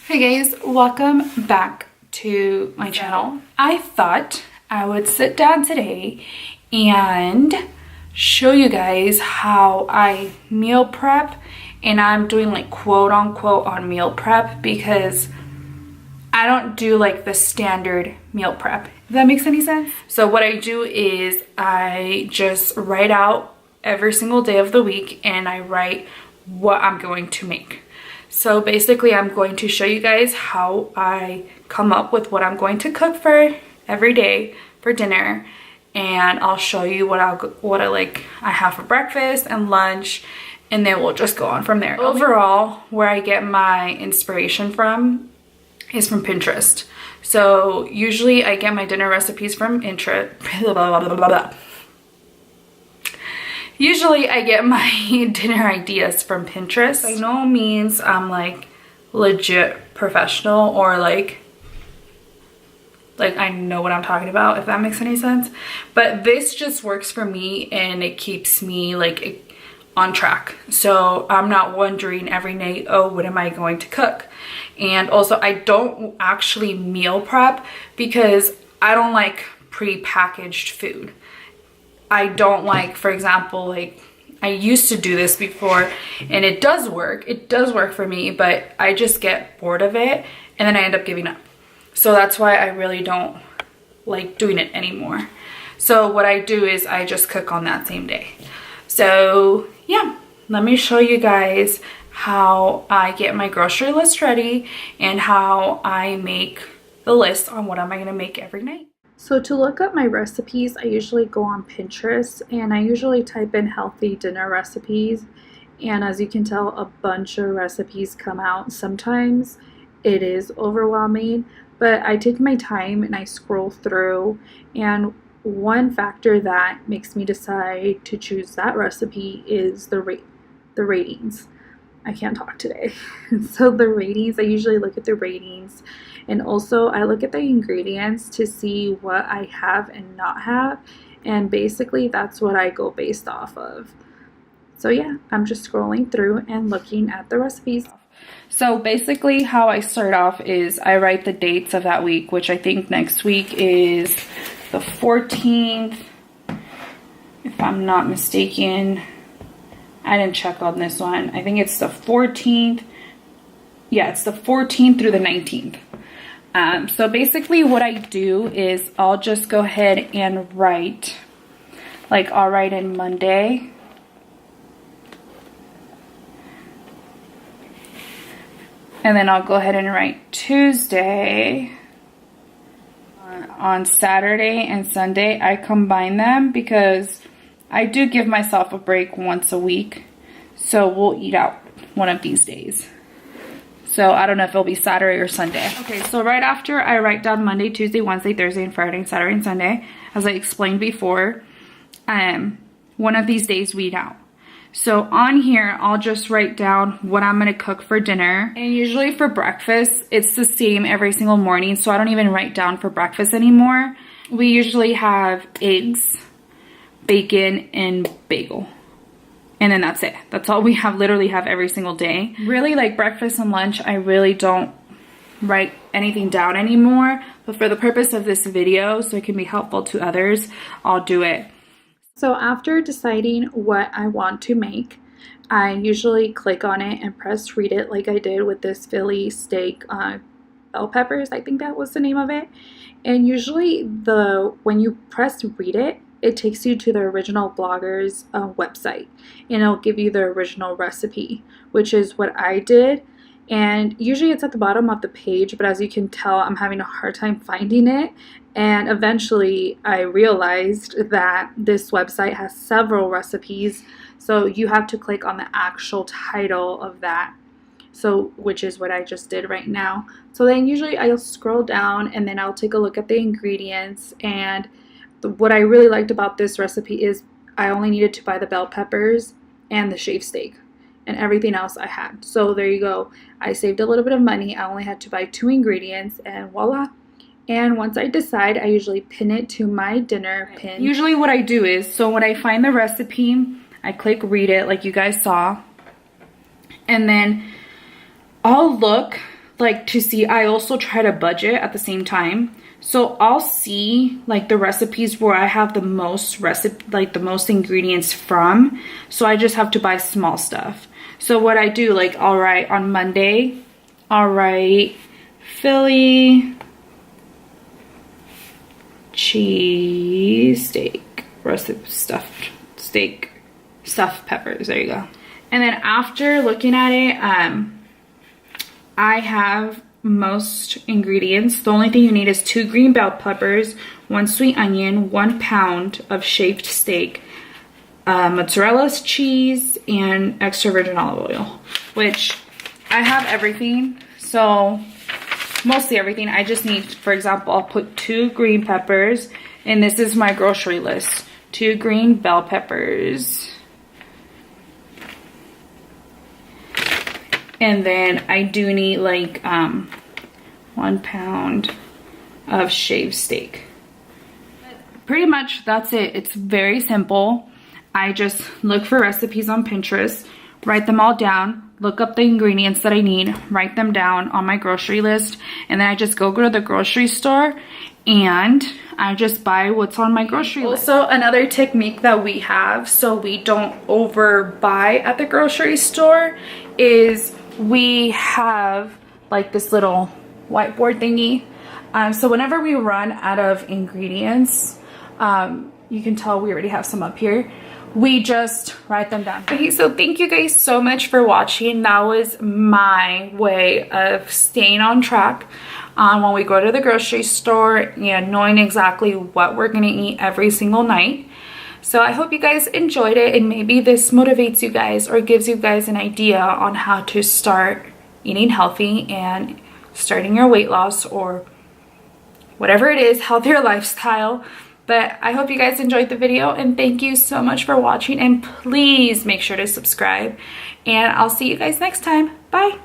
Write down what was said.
Hey guys, welcome back to my channel. I thought I would sit down today and show you guys how I meal prep, and I'm doing like quote unquote on meal prep because I don't do like the standard meal prep, if that makes any sense. So what I do is I just write out every single day of the week and I write what I'm going to make. So basically I'm going to show you guys how I come up with what I'm going to cook for every day for dinner, and I'll show you what I have for breakfast and lunch, and then we'll just go on from there. Overall, where I get my inspiration from is from Pinterest. So usually I get my dinner recipes from Usually I get my dinner ideas from Pinterest. By no means I'm like legit professional or like I know what I'm talking about, if that makes any sense. But this just works for me and it keeps me like on track. So I'm not wondering every night, oh, what am I going to cook? And also I don't actually meal prep because I don't like pre-packaged food. I don't like, for example, like I used to do this before and it does work for me, but I just get bored of it and then I end up giving up. So that's why I really don't like doing it anymore. So what I do is I just cook on that same day. So yeah, let me show you guys how I get my grocery list ready and how I make the list on what am I gonna make every night. So to look up my recipes, I usually go on Pinterest and I usually type in healthy dinner recipes, and as you can tell, a bunch of recipes come out. Sometimes it is overwhelming, but I take my time and I scroll through, and one factor that makes me decide to choose that recipe is the ratings. I can't talk today. So the ratings, I usually look at the ratings, and also I look at the ingredients to see what I have and not have, and basically that's what I go based off of. So yeah, I'm just scrolling through and looking at the recipes. So basically how I start off is I write the dates of that week, which I think next week is the 14th, if I'm not mistaken. I didn't check on this one. I think it's the 14th. Yeah, it's the 14th through the 19th. So basically what I do is I'll just go ahead and write, like I'll write in Monday. And then I'll go ahead and write Tuesday. On Saturday and Sunday, I combine them because I do give myself a break once a week, so we'll eat out one of these days. So I don't know if it'll be Saturday or Sunday. Okay, so right after I write down Monday, Tuesday, Wednesday, Thursday, and Friday, and Saturday and Sunday, as I explained before, one of these days we eat out. So on here, I'll just write down what I'm gonna cook for dinner. And usually for breakfast, it's the same every single morning, so I don't even write down for breakfast anymore. We usually have eggs, bacon, and bagel, and then that's it. That's all we literally have every single day. Really, like breakfast and lunch, I really don't write anything down anymore, but for the purpose of this video, so it can be helpful to others, I'll do it. So after deciding what I want to make, I usually click on it and press read it, like I did with this Philly steak bell peppers, I think that was the name of it. And usually when you press read it, it takes you to the original blogger's website, and it'll give you the original recipe, which is what I did. And usually it's at the bottom of the page, but as you can tell, I'm having a hard time finding it. And eventually I realized that this website has several recipes, so you have to click on the actual title of that. So, which is what I just did right now. So then usually I'll scroll down and then I'll take a look at the ingredients, and what I really liked about this recipe is I only needed to buy the bell peppers and the shaved steak, and everything else I had. So there you go. I saved a little bit of money. I only had to buy 2 ingredients and voila. And once I decide, I usually pin it to my dinner pin. Usually what I do is, so when I find the recipe, I click read it like you guys saw, and then I'll look like to see, I also try to budget at the same time. So I'll see like the recipes where I have the most the most ingredients from. So I just have to buy small stuff. So what I do, like I'll write on Monday, I'll write Philly cheese steak, recipe stuffed steak, stuffed peppers, there you go. And then after looking at it, I have most ingredients. The only thing you need is 2 green bell peppers, 1 sweet onion, 1 pound of shaved steak, mozzarella cheese, and extra virgin olive oil, which I have everything. So mostly everything. I just need, for example, I'll put 2 green peppers, and this is my grocery list. 2 green bell peppers. And then I do need like 1 pound of shaved steak. Pretty much that's it. It's very simple. I just look for recipes on Pinterest, write them all down, look up the ingredients that I need, write them down on my grocery list, and then I just go to the grocery store and I just buy what's on my grocery list. Also, another technique that we have so we don't overbuy at the grocery store is we have like this little whiteboard thingy. So whenever we run out of ingredients, you can tell we already have some up here, we just write them down. Okay, so thank you guys so much for watching. That was my way of staying on track when we go to the grocery store and knowing exactly what we're gonna eat every single night. So I hope you guys enjoyed it, and maybe this motivates you guys or gives you guys an idea on how to start eating healthy and starting your weight loss or whatever it is, healthier lifestyle. But I hope you guys enjoyed the video, and thank you so much for watching, and please make sure to subscribe, and I'll see you guys next time. Bye.